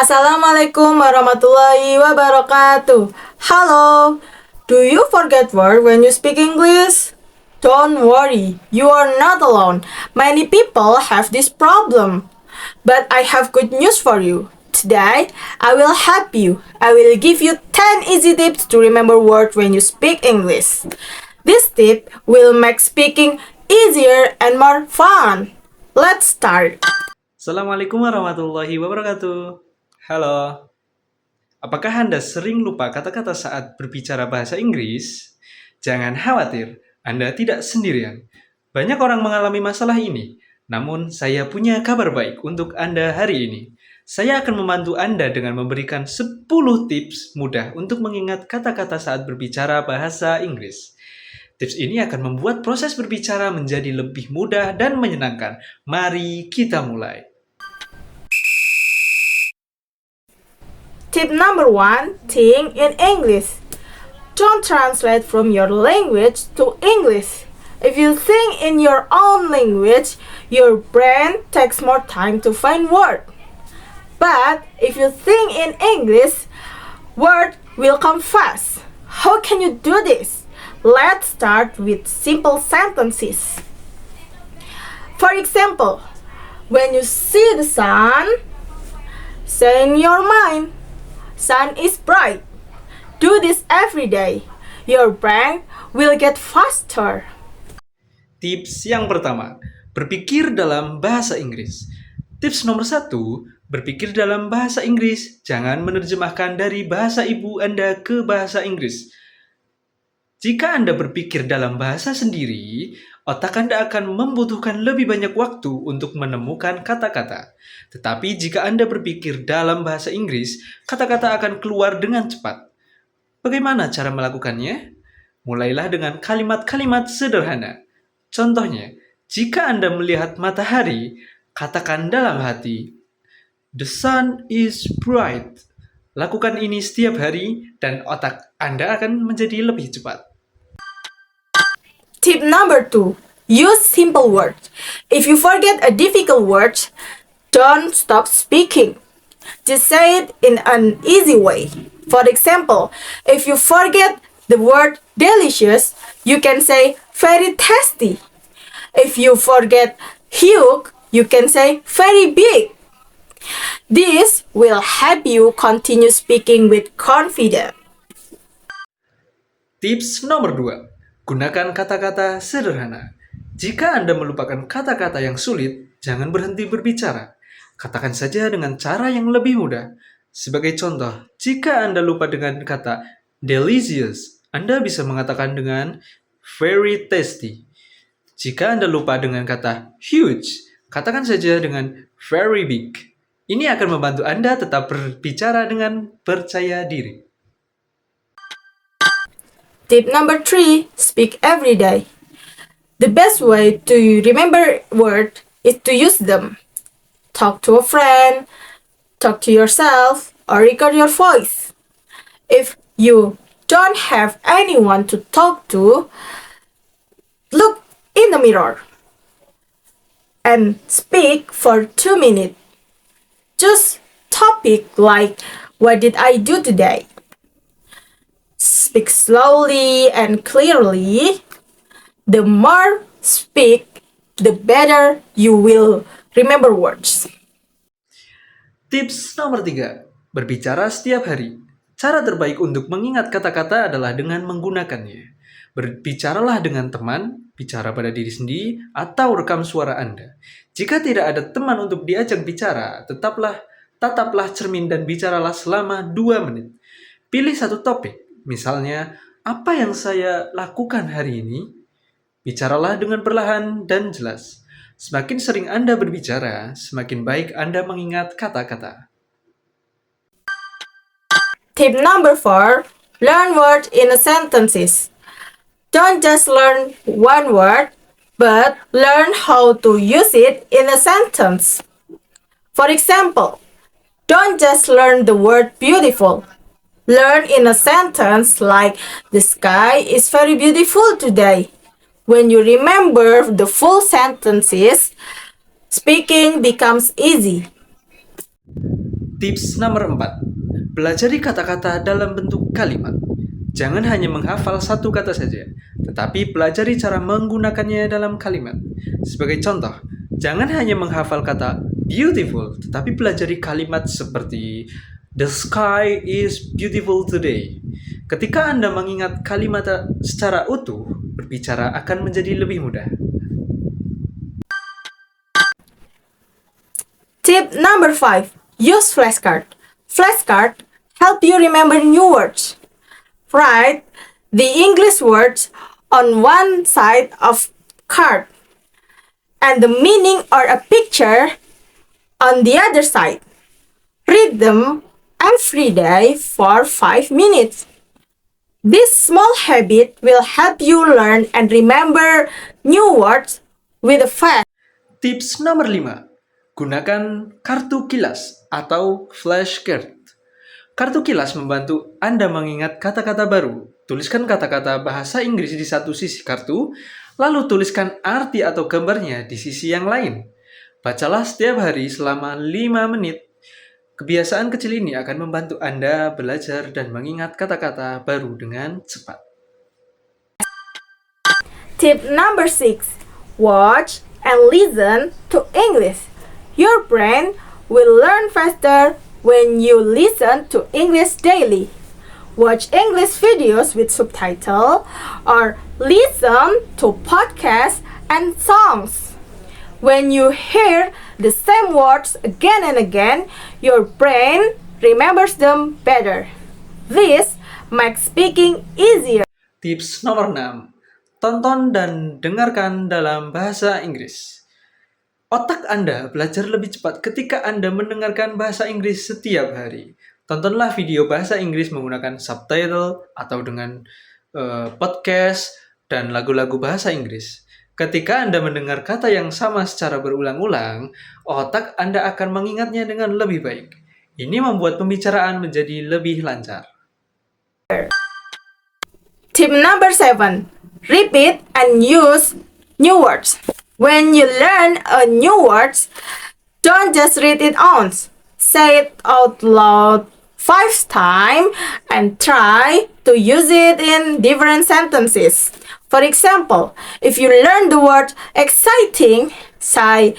Assalamualaikum warahmatullahi wabarakatuh. Hello. Do you forget word when you speak English? Don't worry, you are not alone. Many people have this problem. But I have good news for you. Today, I will help you. I will give you 10 easy tips to remember words when you speak English. This tip will make speaking easier and more fun. Let's start. Assalamualaikum warahmatullahi wabarakatuh. Halo. Apakah Anda sering lupa kata-kata saat berbicara bahasa Inggris? Jangan khawatir, Anda tidak sendirian. Banyak orang mengalami masalah ini. Namun, saya punya kabar baik untuk Anda hari ini. Saya akan membantu Anda dengan memberikan 10 tips mudah untuk mengingat kata-kata saat berbicara bahasa Inggris. Tips ini akan membuat proses berbicara menjadi lebih mudah dan menyenangkan. Mari kita mulai. Tip number 1, think in English. Don't translate from your language to English. If you think in your own language, your brain takes more time to find words. But if you think in English, words will come fast. How can you do this? Let's start with simple sentences. For example, when you see the sun, say in your mind, sun is bright. Do this every day. Your brain will get faster. Tips yang pertama, berpikir dalam bahasa Inggris. Tips nomor 1, berpikir dalam bahasa Inggris. Jangan menerjemahkan dari bahasa ibu Anda ke bahasa Inggris. Jika Anda berpikir dalam bahasa sendiri, otak Anda akan membutuhkan lebih banyak waktu untuk menemukan kata-kata. Tetapi jika Anda berpikir dalam bahasa Inggris, kata-kata akan keluar dengan cepat. Bagaimana cara melakukannya? Mulailah dengan kalimat-kalimat sederhana. Contohnya, jika Anda melihat matahari, katakan dalam hati, "The sun is bright." Lakukan ini setiap hari dan otak Anda akan menjadi lebih cepat. Tip number 2, use simple words. If you forget a difficult word, don't stop speaking. Just say it in an easy way. For example, if you forget the word delicious, you can say very tasty. If you forget huge, you can say very big. This will help you continue speaking with confidence. Tips nomor 2, gunakan kata-kata sederhana. Jika Anda melupakan kata-kata yang sulit, jangan berhenti berbicara. Katakan saja dengan cara yang lebih mudah. Sebagai contoh, jika Anda lupa dengan kata delicious, Anda bisa mengatakan dengan very tasty. Jika Anda lupa dengan kata huge, katakan saja dengan very big. Ini akan membantu Anda tetap berbicara dengan percaya diri. Tip number 3, speak every day. The best way to remember words is to use them. Talk to a friend, talk to yourself, or record your voice. If you don't have anyone to talk to, look in the mirror and speak for 2 minutes. Choose topic like, what did I do today? Speak slowly and clearly. The more speak, the better you will remember words. Tips nomor 3, berbicara setiap hari. Cara terbaik untuk mengingat kata-kata adalah dengan menggunakannya. Berbicaralah dengan teman, bicara pada diri sendiri, atau rekam suara Anda. Jika tidak ada teman untuk diajak bicara, tataplah cermin dan bicaralah selama 2 menit. Pilih satu topik, misalnya, apa yang saya lakukan hari ini? Bicaralah dengan perlahan dan jelas. Semakin sering Anda berbicara, semakin baik Anda mengingat kata-kata. Tip number 4, learn words in sentences. Don't just learn one word, but learn how to use it in a sentence. For example, don't just learn the word beautiful. Learn in a sentence like, the sky is very beautiful today. When you remember the full sentences, speaking becomes easy. Tips nomor 4. Pelajari kata-kata dalam bentuk kalimat. Jangan hanya menghafal satu kata saja, tetapi pelajari cara menggunakannya dalam kalimat. Sebagai contoh, jangan hanya menghafal kata beautiful, tetapi pelajari kalimat seperti the sky is beautiful today. Ketika Anda mengingat kalimat secara utuh, berbicara akan menjadi lebih mudah. Tip number 5. Use flashcard. Flashcard help you remember new words. Write the English words on one side of card and the meaning or a picture on the other side. Read them every day for 5 minutes. This small habit will help you learn and remember new words with a fast. Tips nomor 5. Gunakan kartu kilas atau flashcard. Kartu kilas membantu Anda mengingat kata-kata baru. Tuliskan kata-kata bahasa Inggris di satu sisi kartu, lalu tuliskan arti atau gambarnya di sisi yang lain. Bacalah setiap hari selama 5 menit. Kebiasaan kecil ini akan membantu Anda belajar dan mengingat kata-kata baru dengan cepat. Tip number 6. Watch and listen to English. Your brain will learn faster when you listen to English daily. Watch English videos with subtitle or listen to podcasts and songs. When you hear the same words again and again, your brain remembers them better. This makes speaking easier. Tips nomor 6. Tonton dan dengarkan dalam bahasa Inggris. Otak Anda belajar lebih cepat ketika Anda mendengarkan bahasa Inggris setiap hari. Tontonlah video bahasa Inggris menggunakan subtitle atau dengan podcast dan lagu-lagu bahasa Inggris. Ketika Anda mendengar kata yang sama secara berulang-ulang, otak Anda akan mengingatnya dengan lebih baik. Ini membuat pembicaraan menjadi lebih lancar. Tip number 7. Repeat and use new words. When you learn a new word, don't just read it once. Say it out loud 5 times and try to use it in different sentences. For example, if you learn the word exciting, say,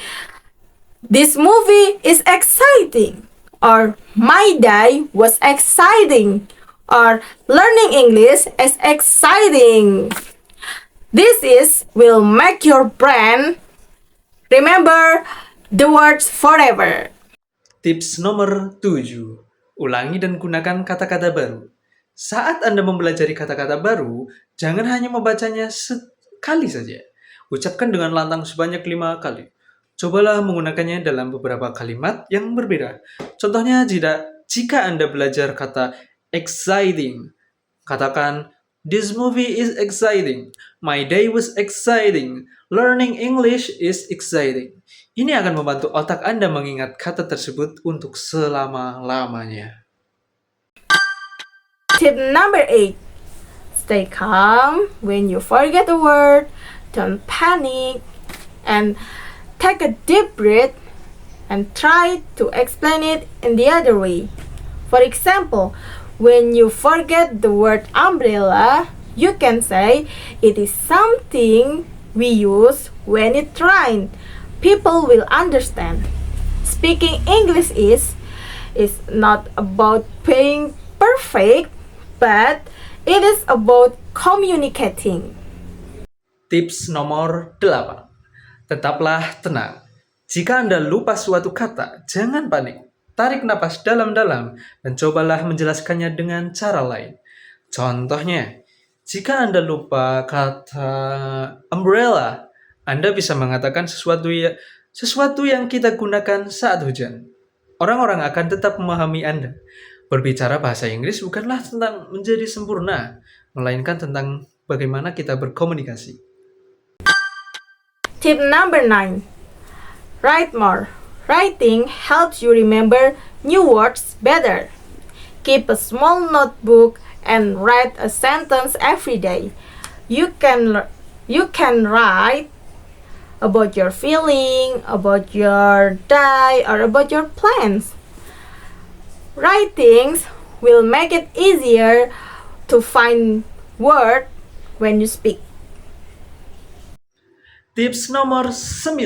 "This movie is exciting," or "My day was exciting," or "Learning English is exciting." This will make your brain remember the words forever. Tips nomor 7. Ulangi dan gunakan kata-kata baru. Saat Anda mempelajari kata-kata baru, jangan hanya membacanya sekali saja. Ucapkan dengan lantang sebanyak 5 kali. Cobalah menggunakannya dalam beberapa kalimat yang berbeda. Contohnya, jika Anda belajar kata exciting, katakan, "This movie is exciting. My day was exciting. Learning English is exciting." Ini akan membantu otak Anda mengingat kata tersebut untuk selama-lamanya. Tip number 8. Stay calm when you forget a word. Don't panic. And take a deep breath and try to explain it in the other way. For example, when you forget the word umbrella, you can say, "It is something we use when it rains." People will understand. Speaking English is not about being perfect, but it is about communicating. Tips nomor 8. Tetaplah tenang. Jika Anda lupa suatu kata, jangan panik. Tarik napas dalam-dalam dan cobalah menjelaskannya dengan cara lain. Contohnya, jika Anda lupa kata umbrella, Anda bisa mengatakan sesuatu yang kita gunakan saat hujan. Orang-orang akan tetap memahami Anda. Berbicara bahasa Inggris bukanlah tentang menjadi sempurna, melainkan tentang bagaimana kita berkomunikasi. Tip number 9. Write more. Writing helps you remember new words better. Keep a small notebook and write a sentence every day. You can write about your feeling, about your day, or about your plans. Writings will make it easier to find word when you speak. Tips nomor 9.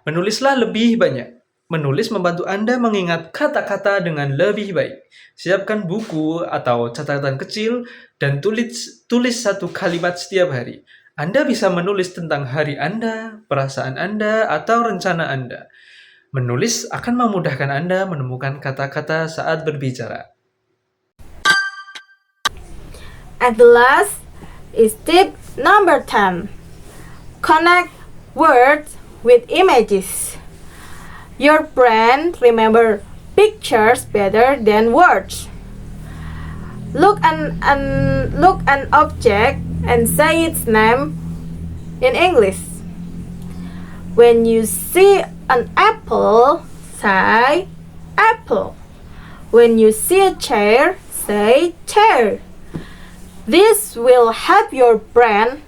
Menulislah lebih banyak. Menulis membantu Anda mengingat kata-kata dengan lebih baik. Siapkan buku atau catatan kecil dan tulis satu kalimat setiap hari. Anda bisa menulis tentang hari Anda, perasaan Anda, atau rencana Anda. Menulis akan memudahkan Anda menemukan kata-kata saat berbicara. And the last is tip number 10. Connect words with images. Your brain remember pictures better than words. Look an object and say its name in English. When you see an apple, say apple. When you see a chair, say chair. This will help your brain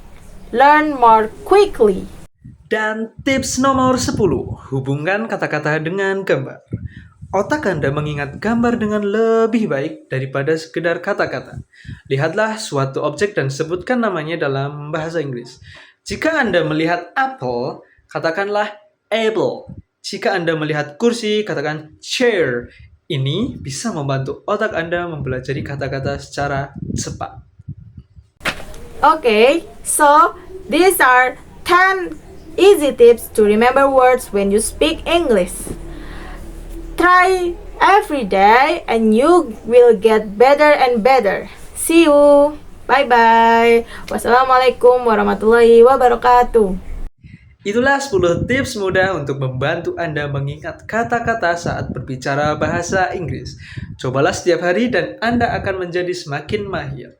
learn more quickly. Dan tips nomor 10, hubungkan kata-kata dengan gambar. Otak Anda mengingat gambar dengan lebih baik daripada sekedar kata-kata. Lihatlah suatu objek dan sebutkan namanya dalam bahasa Inggris. Jika Anda melihat apple, katakanlah apple. Jika Anda melihat kursi, katakan chair. Ini bisa membantu otak Anda mempelajari kata-kata secara cepat. Okay, so these are 10 easy tips to remember words when you speak English. Try every day and you will get better and better. See you. Bye bye. Wassalamualaikum warahmatullahi wabarakatuh. Itulah 10 tips mudah untuk membantu Anda mengingat kata-kata saat berbicara bahasa Inggris. Cobalah setiap hari dan Anda akan menjadi semakin mahir.